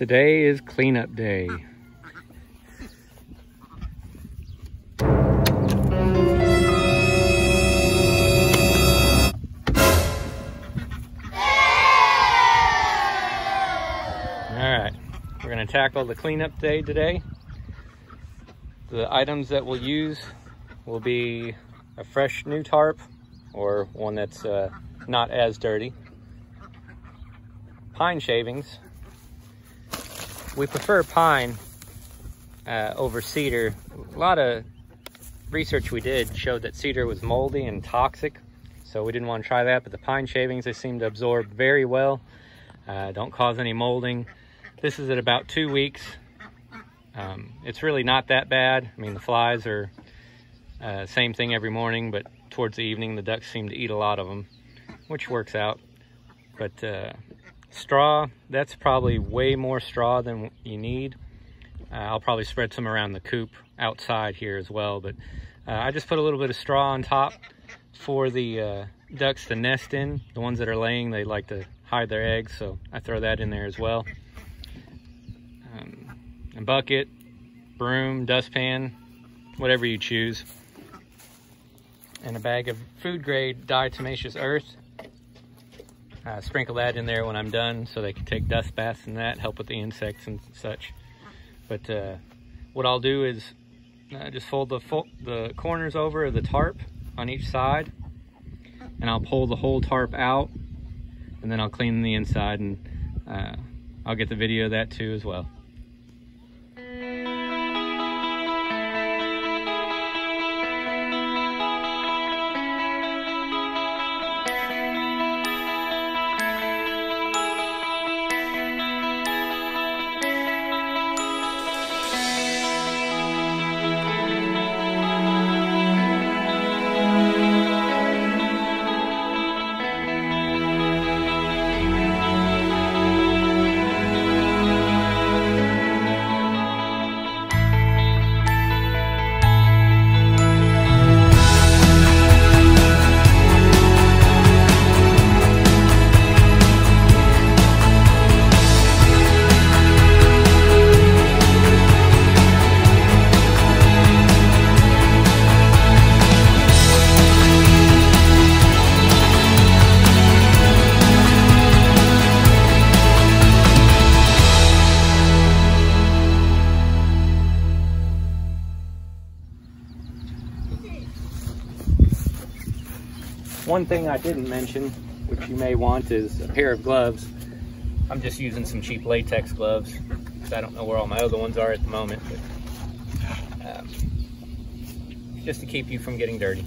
Today is cleanup day. Alright, we're going to tackle the cleanup day today. The items that we'll use will be a fresh new tarp, or one that's not as dirty. Pine shavings. We prefer pine over cedar. A lot of research we did showed that cedar was moldy and toxic, so we didn't want to try that, but the pine shavings, they seem to absorb very well, don't cause any molding. This is at about 2 weeks. It's really not that bad. I mean, the flies are same thing every morning, but towards the evening the ducks seem to eat a lot of them, which works out. But straw, that's probably way more straw than you need. I'll probably spread some around the coop outside here as well, but I just put a little bit of straw on top for the ducks to nest in. The ones that are laying, they like to hide their eggs, so I throw that in there as well. A bucket, broom, dustpan, whatever you choose. And a bag of food grade diatomaceous earth. Sprinkle that in there when I'm done so they can take dust baths and that, help with the insects and such. But what I'll do is just fold the corners over of the tarp on each side, and I'll pull the whole tarp out, and then I'll clean the inside, and I'll get the video of that too as well. One thing I didn't mention, which you may want, is a pair of gloves. I'm just using some cheap latex gloves because I don't know where all my other ones are at the moment, but just to keep you from getting dirty.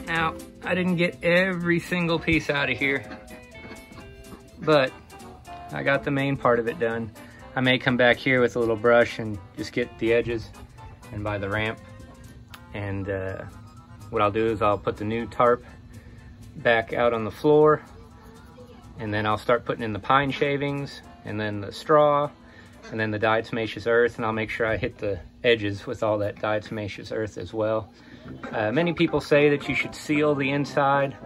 Now, I didn't get every single piece out of here, but I got the main part of it done. I may come back here with a little brush and just get the edges and by the ramp. And what I'll do is I'll put the new tarp back out on the floor, and then I'll start putting in the pine shavings, and then the straw, and then the diatomaceous earth, and I'll make sure I hit the edges with all that diatomaceous earth as well. Many people say that you should seal the inside,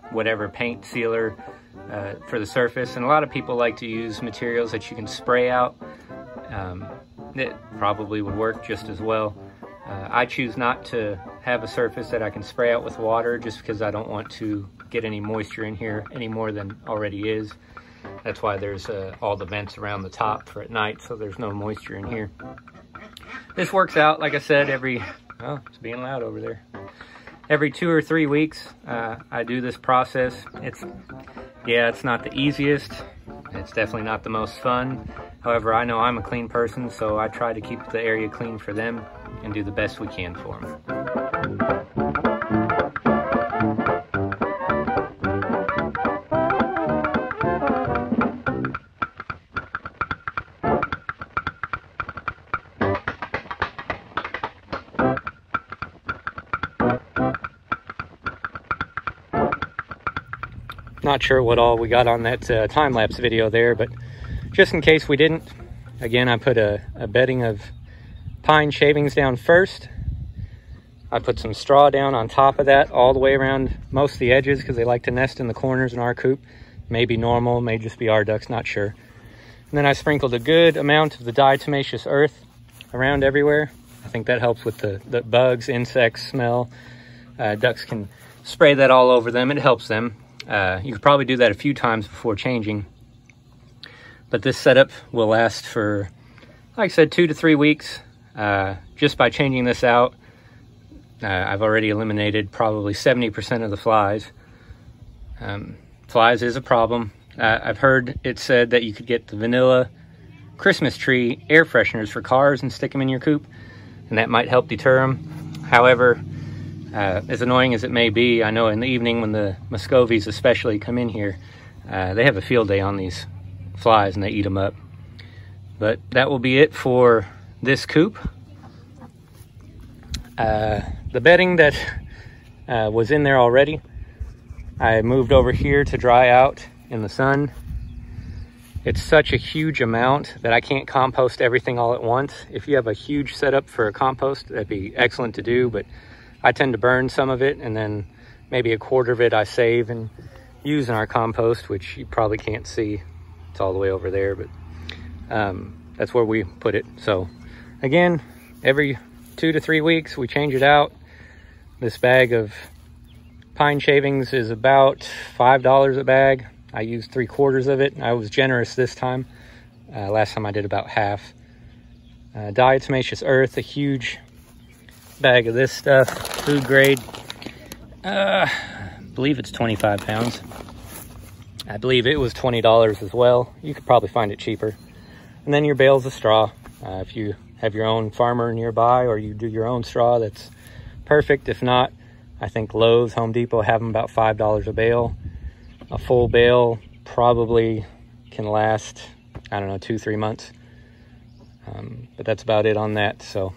whatever paint sealer for the surface, and a lot of people like to use materials that you can spray out. It probably would work just as well. I choose not to have a surface that I can spray out with water just because I don't want to get any moisture in here any more than already is. That's why there's all the vents around the top for at night, so there's no moisture in here. This works out, like I said, oh, it's being loud over there. Every 2 or 3 weeks, I do this process. It's not the easiest. It's definitely not the most fun. However, I know I'm a clean person, so I try to keep the area clean for them and do the best we can for them. Not sure what all we got on that time-lapse video there, but just in case we didn't, again, I put a bedding of pine shavings down first. I put some straw down on top of that all the way around most of the edges because they like to nest in the corners in our coop. Maybe normal, may just be our ducks, not sure. And then I sprinkled a good amount of the diatomaceous earth around everywhere. I think that helps with the bugs, insects, smell. Ducks can spray that all over them. It helps them. You could probably do that a few times before changing. But this setup will last for, like I said, 2 to 3 weeks. Just by changing this out, I've already eliminated probably 70% of the flies. Flies is a problem. I've heard it said that you could get the vanilla Christmas tree air fresheners for cars and stick them in your coop, and that might help deter them. However, as annoying as it may be, I know in the evening when the Muscovies especially come in here, they have a field day on these flies and they eat them up. But that will be it for this coop. The bedding that was in there already, I moved over here to dry out in the sun. It's such a huge amount that I can't compost everything all at once. If you have a huge setup for a compost, that'd be excellent to do, but I tend to burn some of it, and then maybe a quarter of it I save and use in our compost, which you probably can't see. It's all the way over there, but that's where we put it. So again, every 2 to 3 weeks, we change it out. This bag of pine shavings is about $5 a bag. I used 3/4 of it. I was generous this time. Last time I did about half. Diatomaceous earth, a huge bag of this stuff, food grade. I believe it's 25 pounds. I believe it was $20 as well. You could probably find it cheaper. And then your bales of straw. If you have your own farmer nearby or you do your own straw, that's perfect. If not, I think Lowe's, Home Depot have them about $5 a bale. A full bale probably can last, I don't know, 2-3 months. But that's about it on that. So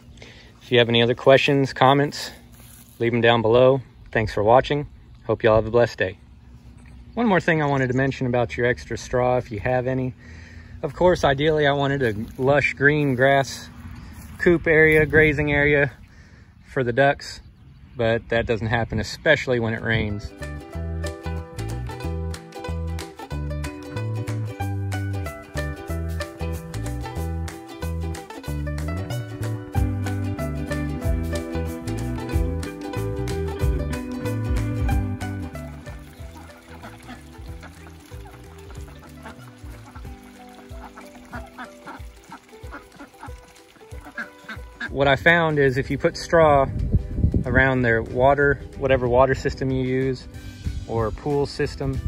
if you have any other questions, comments, leave them down below. Thanks for watching. Hope y'all have a blessed day. One more thing I wanted to mention about your extra straw, if you have any. Of course, ideally, I wanted a lush green grass coop area, grazing area for the ducks, but that doesn't happen, especially when it rains. What I found is if you put straw around their water, whatever water system you use, or pool system,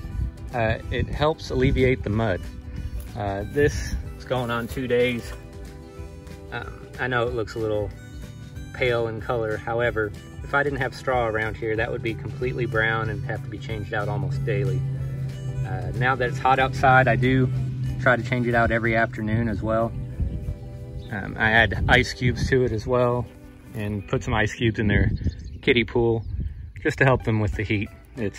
it helps alleviate the mud. This is going on 2 days. I know it looks a little pale in color. However, if I didn't have straw around here, that would be completely brown and have to be changed out almost daily. Now that it's hot outside, I do try to change it out every afternoon as well. I add ice cubes to it as well and put some ice cubes in their kiddie pool just to help them with the heat. It's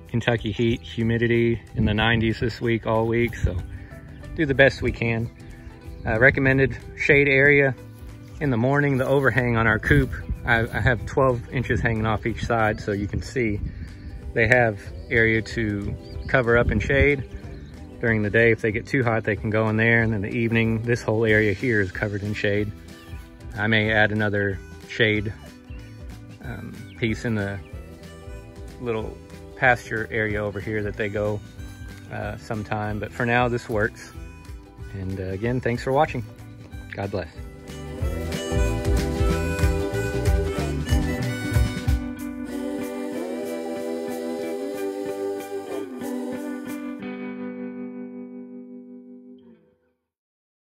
Kentucky heat, humidity in the 90s this week, all week, so do the best we can. Recommended shade area in the morning, the overhang on our coop, I have 12 inches hanging off each side so you can see. They have area to cover up in shade. During the day, if they get too hot, they can go in there, and in the evening, this whole area here is covered in shade. I may add another shade piece in the little pasture area over here that they go sometime, but for now, this works. And again, thanks for watching. God bless.